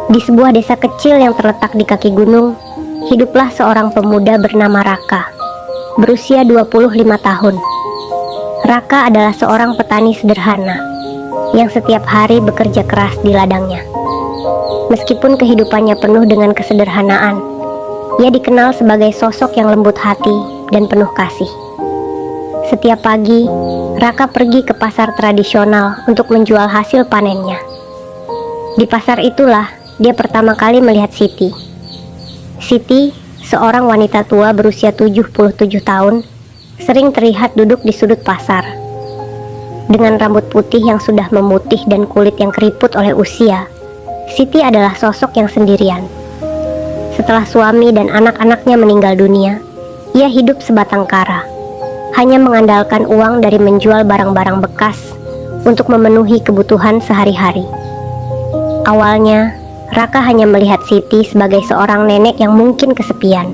Di sebuah desa kecil yang terletak di kaki gunung, hiduplah seorang pemuda bernama Raka, berusia 25 tahun. Raka adalah seorang petani sederhana yang setiap hari bekerja keras di ladangnya. Meskipun kehidupannya penuh dengan kesederhanaan, ia dikenal sebagai sosok yang lembut hati dan penuh kasih. Setiap pagi, Raka pergi ke pasar tradisional untuk menjual hasil panennya. Di pasar itulah dia pertama kali melihat Siti. Siti, seorang wanita tua berusia 77 tahun, sering terlihat duduk di sudut pasar. Dengan rambut putih yang sudah memutih dan kulit yang keriput oleh usia, Siti adalah sosok yang sendirian. Setelah suami dan anak-anaknya meninggal dunia, ia hidup sebatang kara, hanya mengandalkan uang dari menjual barang-barang bekas untuk memenuhi kebutuhan sehari-hari. Awalnya, Raka hanya melihat Siti sebagai seorang nenek yang mungkin kesepian.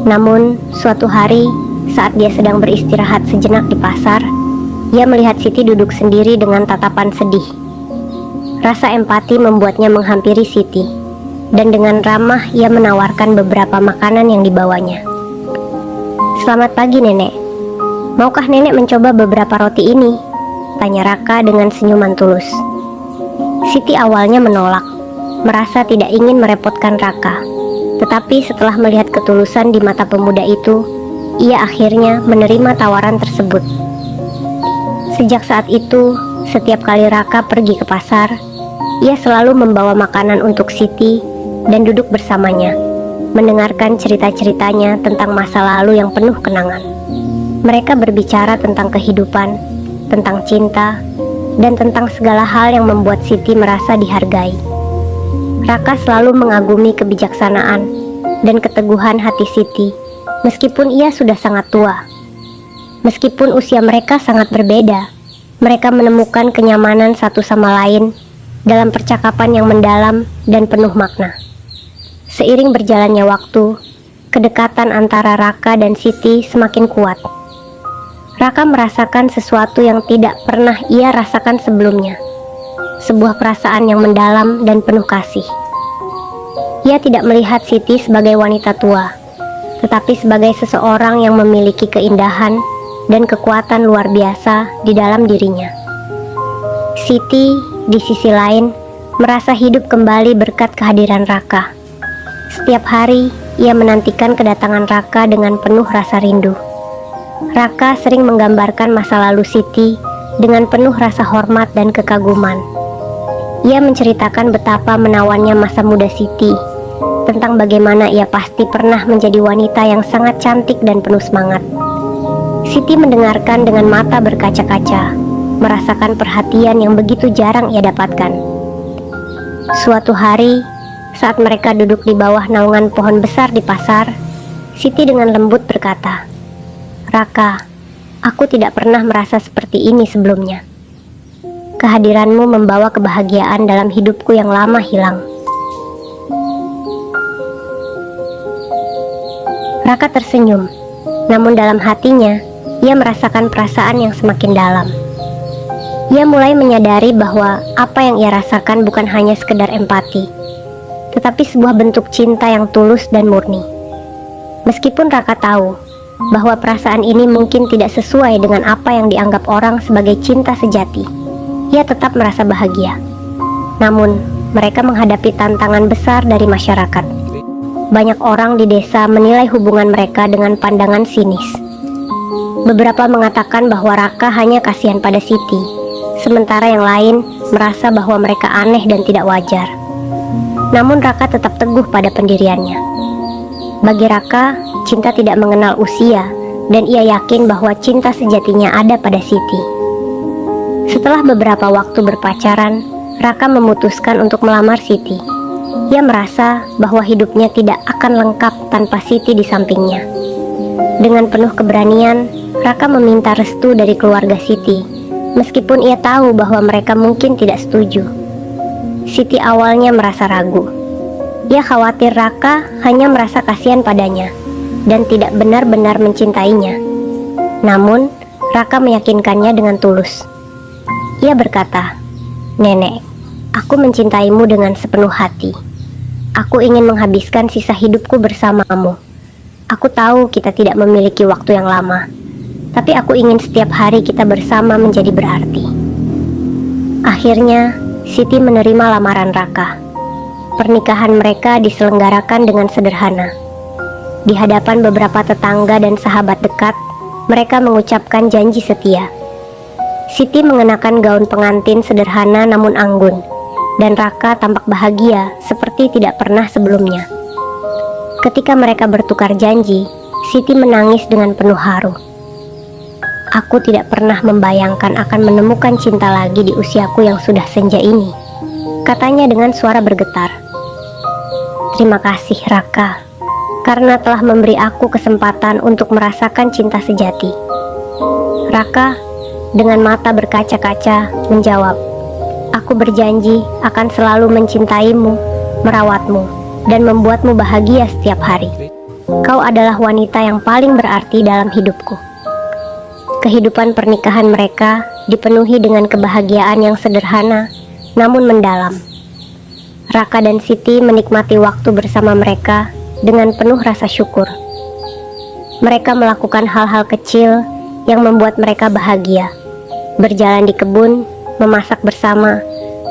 Namun, suatu hari saat dia sedang beristirahat sejenak di pasar, ia melihat Siti duduk sendiri dengan tatapan sedih. Rasa empati membuatnya menghampiri Siti, dan dengan ramah ia menawarkan beberapa makanan yang dibawanya. "Selamat pagi, Nenek. Maukah Nenek mencoba beberapa roti ini?" tanya Raka dengan senyuman tulus. Siti awalnya menolak, merasa tidak ingin merepotkan Raka. Tetapi setelah melihat ketulusan di mata pemuda itu, ia akhirnya menerima tawaran tersebut. Sejak saat itu, setiap kali Raka pergi ke pasar, ia selalu membawa makanan untuk Siti dan duduk bersamanya, mendengarkan cerita-ceritanya tentang masa lalu yang penuh kenangan. Mereka berbicara tentang kehidupan, tentang cinta, dan tentang segala hal yang membuat Siti merasa dihargai. Raka selalu mengagumi kebijaksanaan dan keteguhan hati Siti, meskipun ia sudah sangat tua. Meskipun usia mereka sangat berbeda, mereka menemukan kenyamanan satu sama lain dalam percakapan yang mendalam dan penuh makna. Seiring berjalannya waktu, kedekatan antara Raka dan Siti semakin kuat. Raka merasakan sesuatu yang tidak pernah ia rasakan sebelumnya, sebuah perasaan yang mendalam dan penuh kasih. Ia tidak melihat Siti sebagai wanita tua, tetapi sebagai seseorang yang memiliki keindahan dan kekuatan luar biasa di dalam dirinya. Siti, di sisi lain, merasa hidup kembali berkat kehadiran Raka. Setiap hari, ia menantikan kedatangan Raka dengan penuh rasa rindu. Raka sering menggambarkan masa lalu Siti dengan penuh rasa hormat dan kekaguman. Ia menceritakan betapa menawannya masa muda Siti, tentang bagaimana ia pasti pernah menjadi wanita yang sangat cantik dan penuh semangat. Siti mendengarkan dengan mata berkaca-kaca, merasakan perhatian yang begitu jarang ia dapatkan. Suatu hari, saat mereka duduk di bawah naungan pohon besar di pasar, Siti dengan lembut berkata, "Raka, aku tidak pernah merasa seperti ini sebelumnya. Kehadiranmu membawa kebahagiaan dalam hidupku yang lama hilang." Raka tersenyum, namun dalam hatinya, ia merasakan perasaan yang semakin dalam. Ia mulai menyadari bahwa apa yang ia rasakan bukan hanya sekedar empati, tetapi sebuah bentuk cinta yang tulus dan murni. Meskipun Raka tahu bahwa perasaan ini mungkin tidak sesuai dengan apa yang dianggap orang sebagai cinta sejati, ia tetap merasa bahagia. Namun, mereka menghadapi tantangan besar dari masyarakat. Banyak orang di desa menilai hubungan mereka dengan pandangan sinis. Beberapa mengatakan bahwa Raka hanya kasihan pada Siti, sementara yang lain merasa bahwa mereka aneh dan tidak wajar. Namun Raka tetap teguh pada pendiriannya. Bagi Raka, cinta tidak mengenal usia, dan ia yakin bahwa cinta sejatinya ada pada Siti. Setelah beberapa waktu berpacaran, Raka memutuskan untuk melamar Siti. Ia merasa bahwa hidupnya tidak akan lengkap tanpa Siti di sampingnya. Dengan penuh keberanian, Raka meminta restu dari keluarga Siti, meskipun ia tahu bahwa mereka mungkin tidak setuju. Siti awalnya merasa ragu. Ia khawatir Raka hanya merasa kasihan padanya dan tidak benar-benar mencintainya. Namun, Raka meyakinkannya dengan tulus. Ia berkata, "Nenek, Aku mencintaimu dengan sepenuh hati. Aku ingin menghabiskan sisa hidupku bersamamu. Aku tahu kita tidak memiliki waktu yang lama, tapi aku ingin setiap hari kita bersama menjadi berarti. Akhirnya, Siti menerima lamaran Raka. Pernikahan mereka diselenggarakan dengan sederhana. Di hadapan beberapa tetangga dan sahabat dekat, mereka mengucapkan janji setia. Siti mengenakan gaun pengantin sederhana namun anggun, dan Raka tampak bahagia seperti tidak pernah sebelumnya. Ketika mereka bertukar janji, Siti menangis dengan penuh haru. Aku tidak pernah membayangkan akan menemukan cinta lagi di usiaku yang sudah senja ini, katanya dengan suara bergetar. Terima kasih Raka, karena telah memberi aku kesempatan untuk merasakan cinta sejati. Raka dengan mata berkaca-kaca menjawab, aku berjanji akan selalu mencintaimu, merawatmu, dan membuatmu bahagia setiap hari. Kau adalah wanita yang paling berarti dalam hidupku. Kehidupan pernikahan mereka dipenuhi dengan kebahagiaan yang sederhana namun mendalam. Raka dan Siti menikmati waktu bersama mereka dengan penuh rasa syukur. Mereka melakukan hal-hal kecil yang membuat mereka bahagia. Berjalan di kebun, memasak bersama,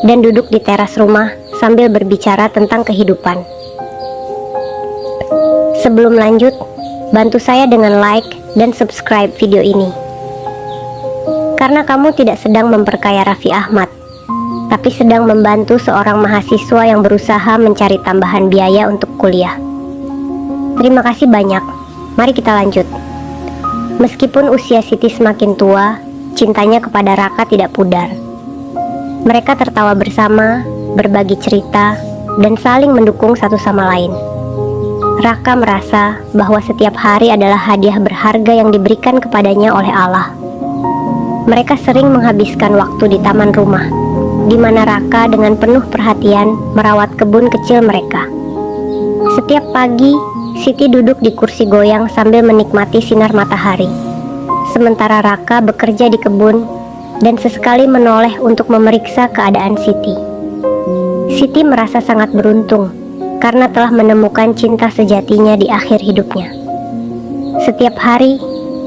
dan duduk di teras rumah sambil berbicara tentang kehidupan. Sebelum lanjut, bantu saya dengan like dan subscribe video ini. Karena kamu tidak sedang memperkaya Raffi Ahmad, tapi sedang membantu seorang mahasiswa yang berusaha mencari tambahan biaya untuk kuliah. Terima kasih banyak. Mari kita lanjut. Meskipun usia Siti semakin tua, cintanya kepada Raka tidak pudar. Mereka tertawa bersama, berbagi cerita, dan saling mendukung satu sama lain. Raka merasa bahwa setiap hari adalah hadiah berharga yang diberikan kepadanya oleh Allah. Mereka sering menghabiskan waktu di taman rumah, di mana Raka dengan penuh perhatian merawat kebun kecil mereka. Setiap pagi, Siti duduk di kursi goyang sambil menikmati sinar matahari, sementara Raka bekerja di kebun dan sesekali menoleh untuk memeriksa keadaan Siti. Siti merasa sangat beruntung karena telah menemukan cinta sejatinya di akhir hidupnya. Setiap hari,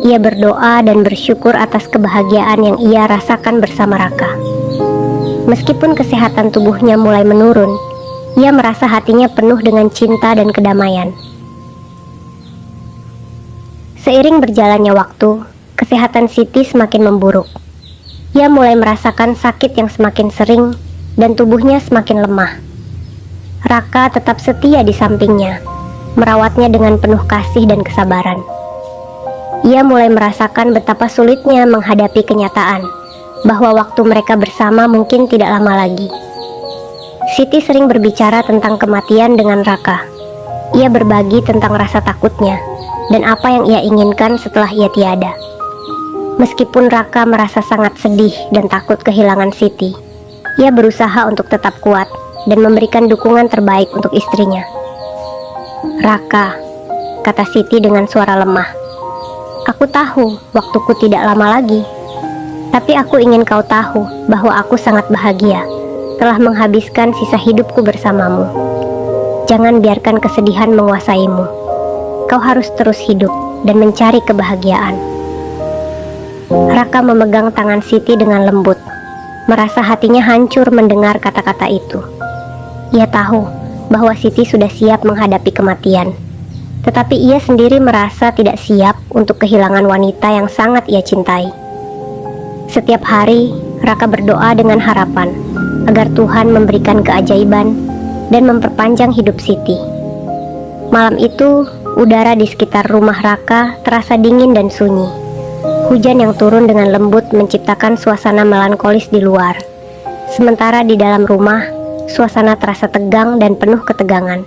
ia berdoa dan bersyukur atas kebahagiaan yang ia rasakan bersama Raka. Meskipun kesehatan tubuhnya mulai menurun, ia merasa hatinya penuh dengan cinta dan kedamaian. Seiring berjalannya waktu, kesehatan Siti semakin memburuk. Ia mulai merasakan sakit yang semakin sering dan tubuhnya semakin lemah. Raka tetap setia di sampingnya, merawatnya dengan penuh kasih dan kesabaran. Ia mulai merasakan betapa sulitnya menghadapi kenyataan bahwa waktu mereka bersama mungkin tidak lama lagi. Siti sering berbicara tentang kematian dengan Raka. Ia berbagi tentang rasa takutnya dan apa yang ia inginkan setelah ia tiada. Meskipun Raka merasa sangat sedih dan takut kehilangan Siti, ia berusaha untuk tetap kuat dan memberikan dukungan terbaik untuk istrinya. Raka, kata Siti dengan suara lemah, aku tahu waktuku tidak lama lagi, tapi aku ingin kau tahu bahwa aku sangat bahagia telah menghabiskan sisa hidupku bersamamu. Jangan biarkan kesedihan menguasaimu. Kau harus terus hidup dan mencari kebahagiaan. Raka memegang tangan Siti dengan lembut, merasa hatinya hancur mendengar kata-kata itu. Ia tahu bahwa Siti sudah siap menghadapi kematian, tetapi ia sendiri merasa tidak siap untuk kehilangan wanita yang sangat ia cintai. Setiap hari, Raka berdoa dengan harapan agar Tuhan memberikan keajaiban dan memperpanjang hidup Siti. Malam itu, udara di sekitar rumah Raka terasa dingin dan sunyi. Hujan yang turun dengan lembut menciptakan suasana melankolis di luar. Sementara di dalam rumah, suasana terasa tegang dan penuh ketegangan.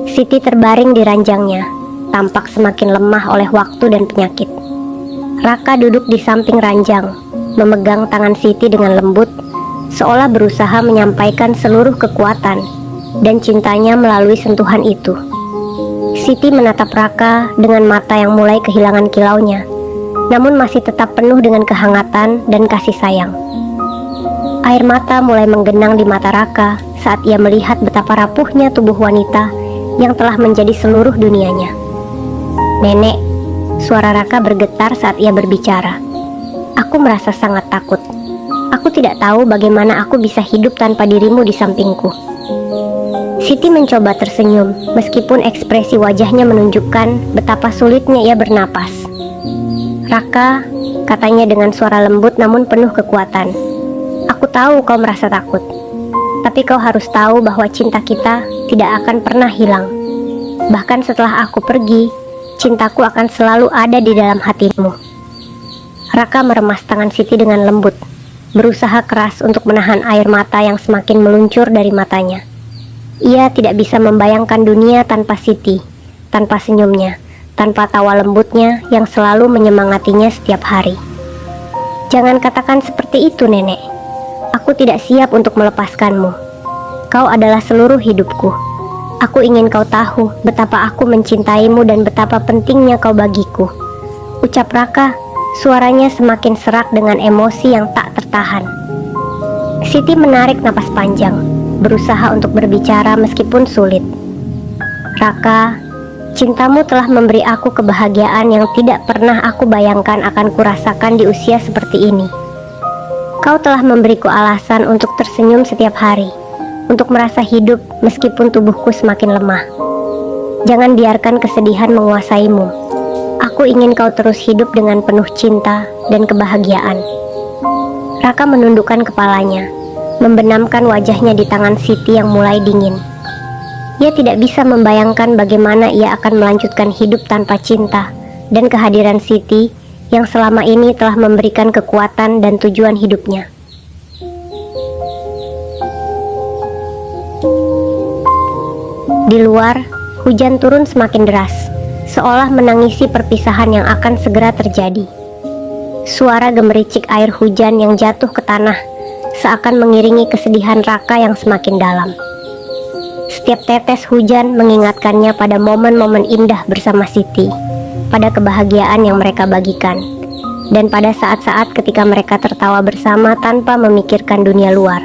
Siti terbaring di ranjangnya, tampak semakin lemah oleh waktu dan penyakit. Raka duduk di samping ranjang, memegang tangan Siti dengan lembut, seolah berusaha menyampaikan seluruh kekuatan dan cintanya melalui sentuhan itu. Siti menatap Raka dengan mata yang mulai kehilangan kilaunya, namun masih tetap penuh dengan kehangatan dan kasih sayang. Air mata mulai menggenang di mata Raka saat ia melihat betapa rapuhnya tubuh wanita yang telah menjadi seluruh dunianya. "Nenek," suara Raka bergetar saat ia berbicara. "Aku merasa sangat takut. Aku tidak tahu bagaimana aku bisa hidup tanpa dirimu di sampingku." Siti mencoba tersenyum meskipun ekspresi wajahnya menunjukkan betapa sulitnya ia bernapas. "Raka," katanya dengan suara lembut namun penuh kekuatan, "aku tahu kau merasa takut. Tapi kau harus tahu bahwa cinta kita tidak akan pernah hilang. Bahkan setelah aku pergi, cintaku akan selalu ada di dalam hatimu." Raka meremas tangan Siti dengan lembut, berusaha keras untuk menahan air mata yang semakin meluncur dari matanya. Ia tidak bisa membayangkan dunia tanpa Siti, tanpa senyumnya, tanpa tawa lembutnya yang selalu menyemangatinya setiap hari. "Jangan katakan seperti itu, Nenek. Aku tidak siap untuk melepaskanmu. Kau adalah seluruh hidupku. Aku ingin kau tahu betapa aku mencintaimu dan betapa pentingnya kau bagiku," ucap Raka, suaranya semakin serak dengan emosi yang tak tertahan. Siti menarik napas panjang, berusaha untuk berbicara meskipun sulit. "Raka, cintamu telah memberi aku kebahagiaan yang tidak pernah aku bayangkan akan kurasakan di usia seperti ini. Kau telah memberiku alasan untuk tersenyum setiap hari, untuk merasa hidup meskipun tubuhku semakin lemah. Jangan biarkan kesedihan menguasaimu. Aku ingin kau terus hidup dengan penuh cinta dan kebahagiaan." Raka menundukkan kepalanya, membenamkan wajahnya di tangan Siti yang mulai dingin. Ia tidak bisa membayangkan bagaimana ia akan melanjutkan hidup tanpa cinta dan kehadiran Siti yang selama ini telah memberikan kekuatan dan tujuan hidupnya. Di luar, hujan turun semakin deras, seolah menangisi perpisahan yang akan segera terjadi. Suara gemericik air hujan yang jatuh ke tanah seakan mengiringi kesedihan Raka yang semakin dalam. Setiap tetes hujan mengingatkannya pada momen-momen indah bersama Siti, pada kebahagiaan yang mereka bagikan, dan pada saat-saat ketika mereka tertawa bersama tanpa memikirkan dunia luar.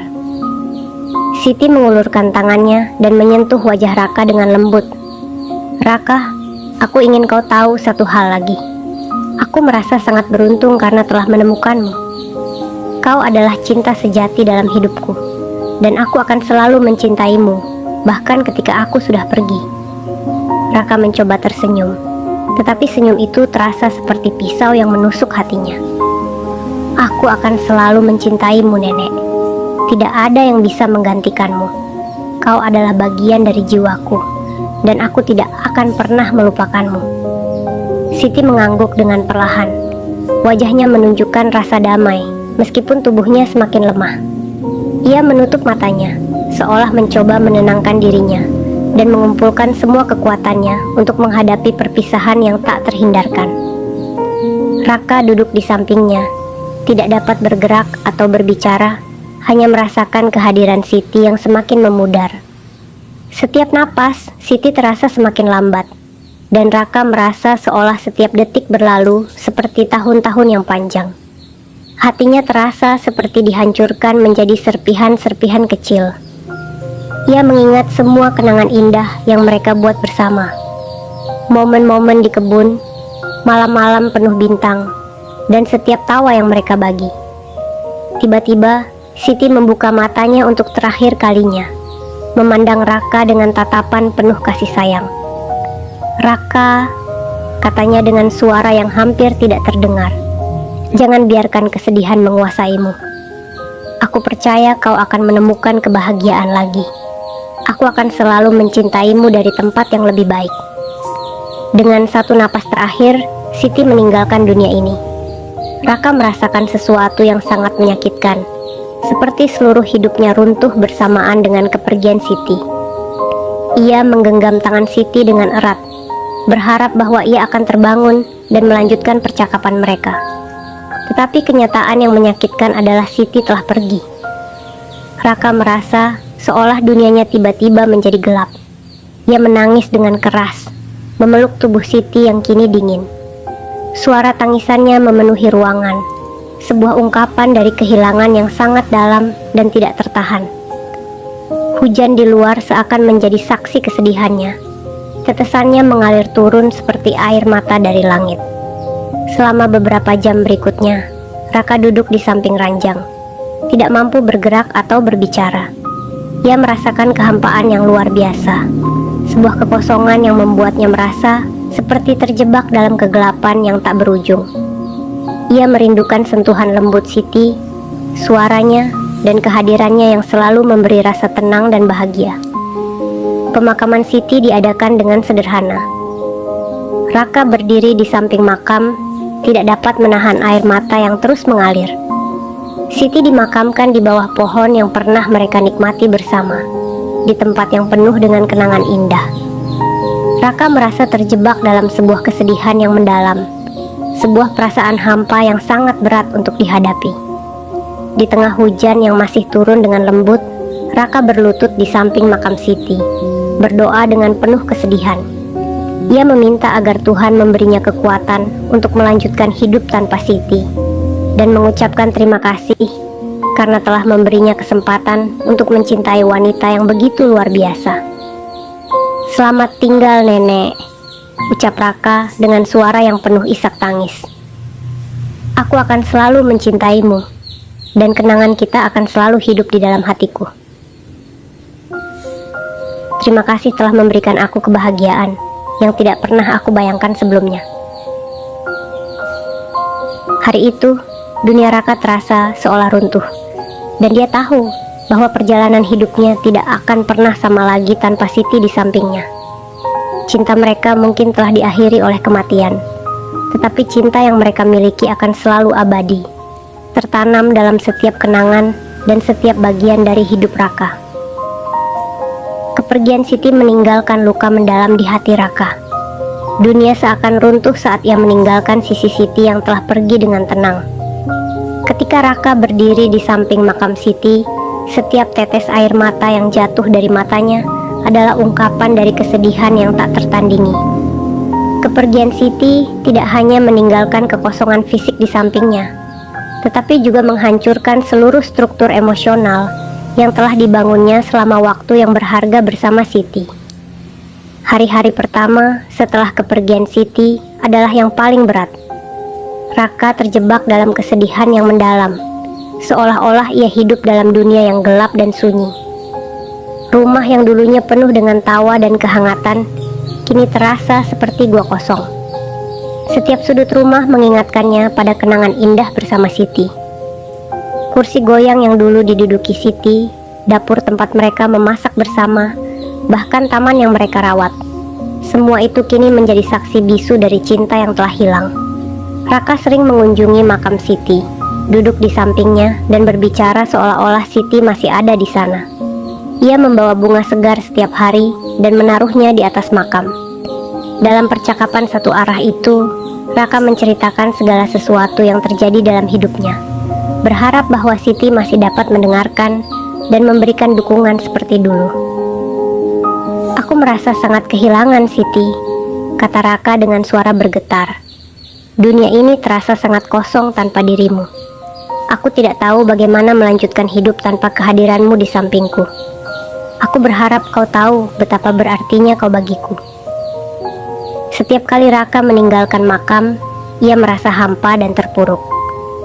Siti mengulurkan tangannya dan menyentuh wajah Raka dengan lembut. "Raka, aku ingin kau tahu satu hal lagi. Aku merasa sangat beruntung karena telah menemukanmu. Kau adalah cinta sejati dalam hidupku, dan aku akan selalu mencintaimu, bahkan ketika aku sudah pergi." Raka mencoba tersenyum, tetapi senyum itu terasa seperti pisau yang menusuk hatinya. "Aku akan selalu mencintaimu, Nenek. Tidak ada yang bisa menggantikanmu. Kau adalah bagian dari jiwaku, dan aku tidak akan pernah melupakanmu." Siti mengangguk dengan perlahan. Wajahnya menunjukkan rasa damai, meskipun tubuhnya semakin lemah. Ia menutup matanya, seolah mencoba menenangkan dirinya, dan mengumpulkan semua kekuatannya untuk menghadapi perpisahan yang tak terhindarkan. Raka duduk di sampingnya, tidak dapat bergerak atau berbicara, hanya merasakan kehadiran Siti yang semakin memudar. Setiap napas, Siti terasa semakin lambat, dan Raka merasa seolah setiap detik berlalu seperti tahun-tahun yang panjang. Hatinya terasa seperti dihancurkan menjadi serpihan-serpihan kecil. Ia mengingat semua kenangan indah yang mereka buat bersama. Momen-momen di kebun, malam-malam penuh bintang, dan setiap tawa yang mereka bagi. Tiba-tiba, Siti membuka matanya untuk terakhir kalinya, memandang Raka dengan tatapan penuh kasih sayang. "Raka," katanya dengan suara yang hampir tidak terdengar, "jangan biarkan kesedihan menguasaimu. Aku percaya kau akan menemukan kebahagiaan lagi. Aku akan selalu mencintaimu dari tempat yang lebih baik." Dengan satu napas terakhir, Siti meninggalkan dunia ini. Raka merasakan sesuatu yang sangat menyakitkan, seperti seluruh hidupnya runtuh bersamaan dengan kepergian Siti. Ia menggenggam tangan Siti dengan erat, berharap bahwa ia akan terbangun dan melanjutkan percakapan mereka. Tetapi kenyataan yang menyakitkan adalah Siti telah pergi. Raka merasa seolah dunianya tiba-tiba menjadi gelap. Ia menangis dengan keras, memeluk tubuh Siti yang kini dingin. Suara tangisannya memenuhi ruangan, sebuah ungkapan dari kehilangan yang sangat dalam dan tidak tertahan. Hujan di luar seakan menjadi saksi kesedihannya. Tetesannya mengalir turun seperti air mata dari langit. Selama beberapa jam berikutnya, Raka duduk di samping ranjang, tidak mampu bergerak atau berbicara. Ia merasakan kehampaan yang luar biasa, sebuah kekosongan yang membuatnya merasa seperti terjebak dalam kegelapan yang tak berujung. Ia merindukan sentuhan lembut Siti, suaranya, dan kehadirannya yang selalu memberi rasa tenang dan bahagia. Pemakaman Siti diadakan dengan sederhana. Raka berdiri di samping makam, tidak dapat menahan air mata yang terus mengalir. Siti dimakamkan di bawah pohon yang pernah mereka nikmati bersama, di tempat yang penuh dengan kenangan indah. Raka merasa terjebak dalam sebuah kesedihan yang mendalam, sebuah perasaan hampa yang sangat berat untuk dihadapi. Di tengah hujan yang masih turun dengan lembut, Raka berlutut di samping makam Siti, berdoa dengan penuh kesedihan. Ia meminta agar Tuhan memberinya kekuatan untuk melanjutkan hidup tanpa Siti, dan mengucapkan terima kasih karena telah memberinya kesempatan untuk mencintai wanita yang begitu luar biasa. "Selamat tinggal, Nenek," ucap Raka dengan suara yang penuh isak tangis. "Aku akan selalu mencintaimu, dan kenangan kita akan selalu hidup di dalam hatiku. Terima kasih telah memberikan aku kebahagiaan yang tidak pernah aku bayangkan sebelumnya." Hari itu, dunia Raka terasa seolah runtuh, dan dia tahu bahwa perjalanan hidupnya tidak akan pernah sama lagi tanpa Siti di sampingnya. Cinta mereka mungkin telah diakhiri oleh kematian, tetapi cinta yang mereka miliki akan selalu abadi, tertanam dalam setiap kenangan dan setiap bagian dari hidup Raka. Kepergian Siti meninggalkan luka mendalam di hati Raka. Dunia seakan runtuh saat ia meninggalkan sisi Siti yang telah pergi dengan tenang. Ketika Raka berdiri di samping makam Siti, setiap tetes air mata yang jatuh dari matanya adalah ungkapan dari kesedihan yang tak tertandingi. Kepergian Siti tidak hanya meninggalkan kekosongan fisik di sampingnya, tetapi juga menghancurkan seluruh struktur emosional yang telah dibangunnya selama waktu yang berharga bersama Siti. Hari-hari pertama setelah kepergian Siti adalah yang paling berat. Raka terjebak dalam kesedihan yang mendalam, seolah-olah ia hidup dalam dunia yang gelap dan sunyi. Rumah yang dulunya penuh dengan tawa dan kehangatan, kini terasa seperti gua kosong. Setiap sudut rumah mengingatkannya pada kenangan indah bersama Siti. Kursi goyang yang dulu diduduki Siti, dapur tempat mereka memasak bersama, bahkan taman yang mereka rawat. Semua itu kini menjadi saksi bisu dari cinta yang telah hilang. Raka sering mengunjungi makam Siti, duduk di sampingnya dan berbicara seolah-olah Siti masih ada di sana. Ia membawa bunga segar setiap hari dan menaruhnya di atas makam. Dalam percakapan satu arah itu, Raka menceritakan segala sesuatu yang terjadi dalam hidupnya, berharap bahwa Siti masih dapat mendengarkan dan memberikan dukungan seperti dulu. "Aku merasa sangat kehilangan Siti," kata Raka dengan suara bergetar. "Dunia ini terasa sangat kosong tanpa dirimu. Aku tidak tahu bagaimana melanjutkan hidup tanpa kehadiranmu di sampingku. Aku berharap kau tahu betapa berartinya kau bagiku." Setiap kali Raka meninggalkan makam, ia merasa hampa dan terpuruk.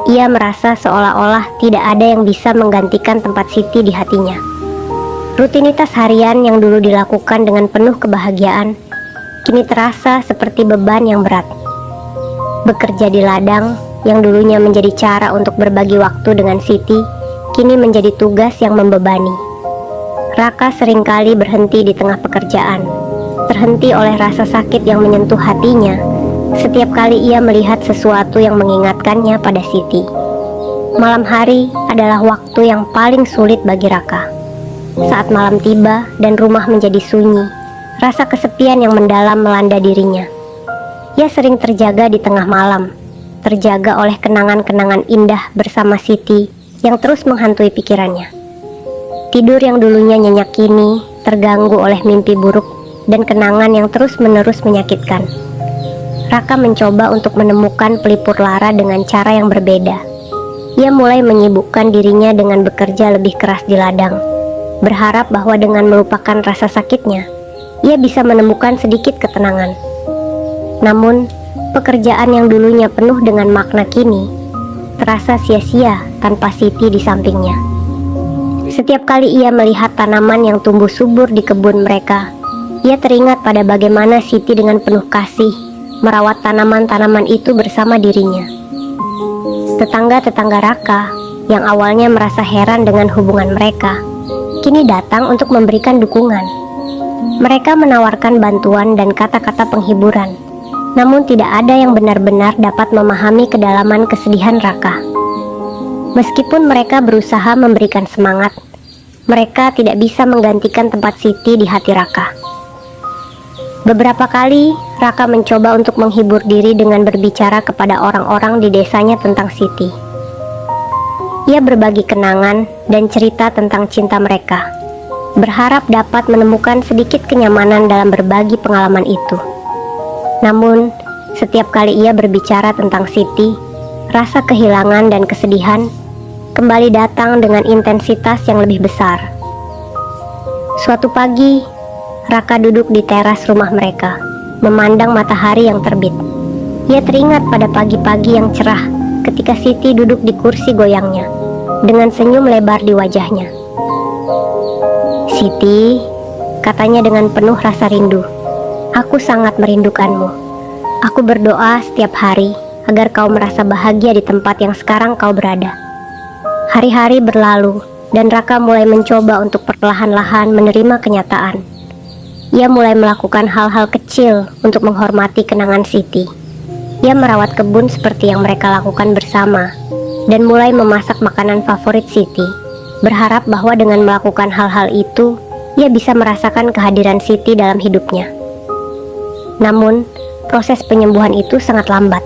Ia merasa seolah-olah tidak ada yang bisa menggantikan tempat Siti di hatinya. Rutinitas harian yang dulu dilakukan dengan penuh kebahagiaan, kini terasa seperti beban yang berat. Bekerja di ladang yang dulunya menjadi cara untuk berbagi waktu dengan Siti, kini menjadi tugas yang membebani. Raka seringkali berhenti di tengah pekerjaan, terhenti oleh rasa sakit yang menyentuh hatinya setiap kali ia melihat sesuatu yang mengingatkannya pada Siti. Malam hari adalah waktu yang paling sulit bagi Raka. Saat malam tiba dan rumah menjadi sunyi, rasa kesepian yang mendalam melanda dirinya. Ia sering terjaga di tengah malam, terjaga oleh kenangan-kenangan indah bersama Siti yang terus menghantui pikirannya. Tidur yang dulunya nyenyak kini terganggu oleh mimpi buruk dan kenangan yang terus-menerus menyakitkan. Raka mencoba untuk menemukan pelipur lara dengan cara yang berbeda. Ia mulai menyibukkan dirinya dengan bekerja lebih keras di ladang, berharap bahwa dengan melupakan rasa sakitnya, ia bisa menemukan sedikit ketenangan. Namun, pekerjaan yang dulunya penuh dengan makna kini terasa sia-sia tanpa Siti di sampingnya. Setiap kali ia melihat tanaman yang tumbuh subur di kebun mereka, ia teringat pada bagaimana Siti dengan penuh kasih merawat tanaman-tanaman itu bersama dirinya. Tetangga-tetangga Raka yang awalnya merasa heran dengan hubungan mereka, kini datang untuk memberikan dukungan. Mereka menawarkan bantuan dan kata-kata penghiburan, namun tidak ada yang benar-benar dapat memahami kedalaman kesedihan Raka. Meskipun mereka berusaha memberikan semangat, mereka tidak bisa menggantikan tempat Siti di hati Raka. Beberapa kali, Raka mencoba untuk menghibur diri dengan berbicara kepada orang-orang di desanya tentang Siti. Ia berbagi kenangan dan cerita tentang cinta mereka, berharap dapat menemukan sedikit kenyamanan dalam berbagi pengalaman itu. Namun, setiap kali ia berbicara tentang Siti, rasa kehilangan dan kesedihan kembali datang dengan intensitas yang lebih besar. Suatu pagi, Raka duduk di teras rumah mereka, memandang matahari yang terbit. Ia teringat pada pagi-pagi yang cerah ketika Siti duduk di kursi goyangnya, dengan senyum lebar di wajahnya. "Siti," katanya dengan penuh rasa rindu, "aku sangat merindukanmu. Aku berdoa setiap hari agar kau merasa bahagia di tempat yang sekarang kau berada." Hari-hari berlalu, dan Raka mulai mencoba untuk perlahan-lahan menerima kenyataan. Ia mulai melakukan hal-hal kecil untuk menghormati kenangan Siti. Ia merawat kebun seperti yang mereka lakukan bersama, dan mulai memasak makanan favorit Siti, berharap bahwa dengan melakukan hal-hal itu, ia bisa merasakan kehadiran Siti dalam hidupnya. Namun, proses penyembuhan itu sangat lambat.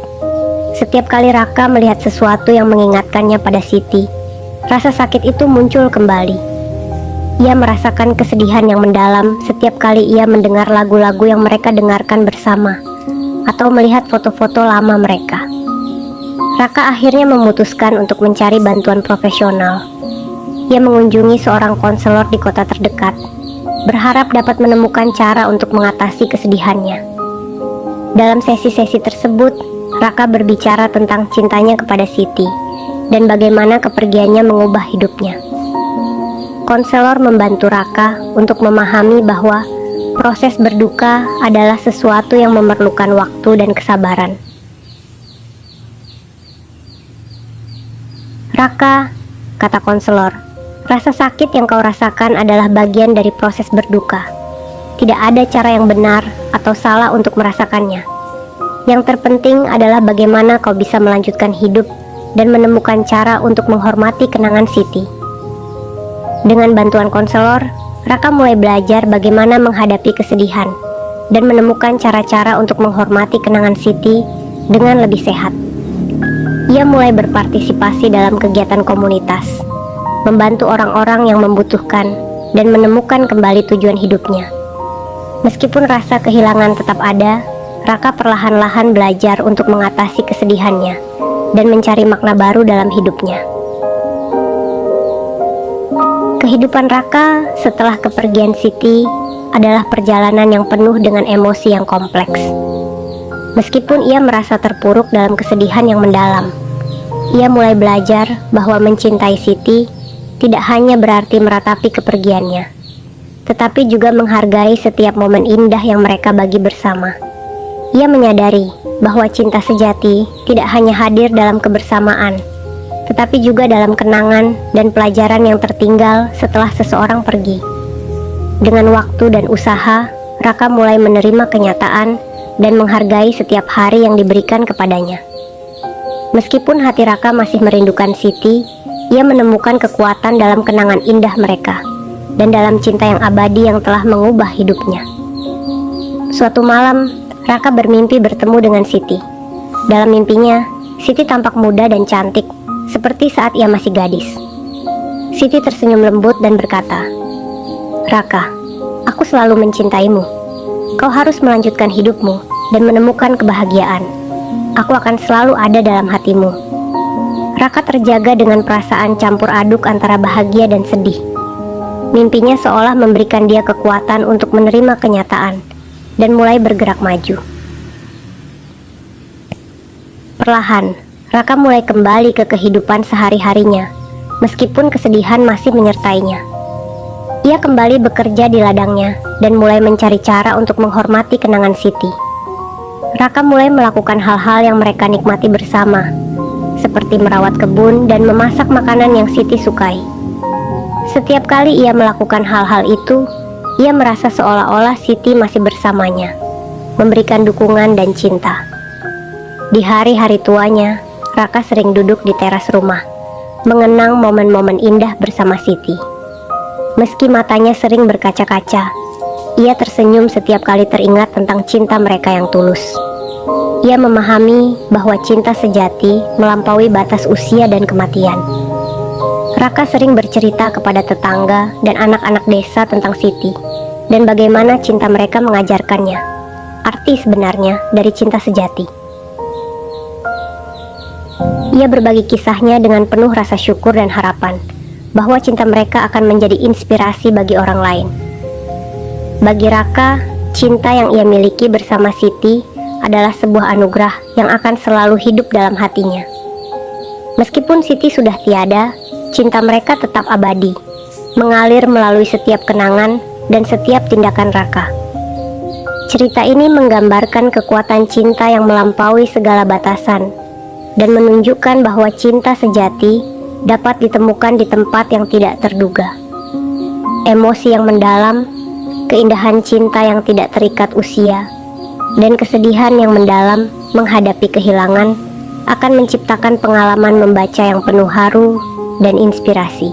Setiap kali Raka melihat sesuatu yang mengingatkannya pada Siti, rasa sakit itu muncul kembali. Ia merasakan kesedihan yang mendalam setiap kali ia mendengar lagu-lagu yang mereka dengarkan bersama, atau melihat foto-foto lama mereka. Raka akhirnya memutuskan untuk mencari bantuan profesional. Ia mengunjungi seorang konselor di kota terdekat, berharap dapat menemukan cara untuk mengatasi kesedihannya. Dalam sesi-sesi tersebut, Raka berbicara tentang cintanya kepada Siti dan bagaimana kepergiannya mengubah hidupnya. Konselor membantu Raka untuk memahami bahwa proses berduka adalah sesuatu yang memerlukan waktu dan kesabaran. "Raka," kata konselor, "rasa sakit yang kau rasakan adalah bagian dari proses berduka. Tidak ada cara yang benar atau salah untuk merasakannya. Yang terpenting adalah bagaimana kau bisa melanjutkan hidup dan menemukan cara untuk menghormati kenangan Siti." Dengan bantuan konselor, Raka mulai belajar bagaimana menghadapi kesedihan dan menemukan cara-cara untuk menghormati kenangan Siti dengan lebih sehat. Ia mulai berpartisipasi dalam kegiatan komunitas, membantu orang-orang yang membutuhkan, dan menemukan kembali tujuan hidupnya. Meskipun rasa kehilangan tetap ada, Raka perlahan-lahan belajar untuk mengatasi kesedihannya dan mencari makna baru dalam hidupnya. Kehidupan Raka setelah kepergian Siti adalah perjalanan yang penuh dengan emosi yang kompleks. Meskipun ia merasa terpuruk dalam kesedihan yang mendalam, ia mulai belajar bahwa mencintai Siti tidak hanya berarti meratapi kepergiannya, tetapi juga menghargai setiap momen indah yang mereka bagi bersama. Ia menyadari bahwa cinta sejati tidak hanya hadir dalam kebersamaan, tetapi juga dalam kenangan dan pelajaran yang tertinggal setelah seseorang pergi. Dengan waktu dan usaha, Raka mulai menerima kenyataan dan menghargai setiap hari yang diberikan kepadanya. Meskipun hati Raka masih merindukan Siti, ia menemukan kekuatan dalam kenangan indah mereka dan dalam cinta yang abadi yang telah mengubah hidupnya. Suatu malam, Raka bermimpi bertemu dengan Siti. Dalam mimpinya, Siti tampak muda dan cantik, seperti saat ia masih gadis. Siti tersenyum lembut dan berkata, "Raka, aku selalu mencintaimu. Kau harus melanjutkan hidupmu dan menemukan kebahagiaan. Aku akan selalu ada dalam hatimu." Raka terjaga dengan perasaan campur aduk antara bahagia dan sedih. Mimpinya seolah memberikan dia kekuatan untuk menerima kenyataan dan mulai bergerak maju. Perlahan, Raka mulai kembali ke kehidupan sehari-harinya, meskipun kesedihan masih menyertainya. Ia kembali bekerja di ladangnya dan mulai mencari cara untuk menghormati kenangan Siti. Raka mulai melakukan hal-hal yang mereka nikmati bersama, seperti merawat kebun dan memasak makanan yang Siti sukai. Setiap kali ia melakukan hal-hal itu, ia merasa seolah-olah Siti masih bersamanya, memberikan dukungan dan cinta. Di hari-hari tuanya, Raka sering duduk di teras rumah, mengenang momen-momen indah bersama Siti. Meski matanya sering berkaca-kaca, ia tersenyum setiap kali teringat tentang cinta mereka yang tulus. Ia memahami bahwa cinta sejati melampaui batas usia dan kematian. Raka sering bercerita kepada tetangga dan anak-anak desa tentang Siti, dan bagaimana cinta mereka mengajarkannya arti sebenarnya dari cinta sejati. Ia berbagi kisahnya dengan penuh rasa syukur dan harapan bahwa cinta mereka akan menjadi inspirasi bagi orang lain. Bagi Raka, cinta yang ia miliki bersama Siti adalah sebuah anugerah yang akan selalu hidup dalam hatinya. Meskipun Siti sudah tiada, cinta mereka tetap abadi, mengalir melalui setiap kenangan dan setiap tindakan Raka. Cerita ini menggambarkan kekuatan cinta yang melampaui segala batasan dan menunjukkan bahwa cinta sejati dapat ditemukan di tempat yang tidak terduga. Emosi yang mendalam, keindahan cinta yang tidak terikat usia, dan kesedihan yang mendalam menghadapi kehilangan akan menciptakan pengalaman membaca yang penuh haru dan inspirasi.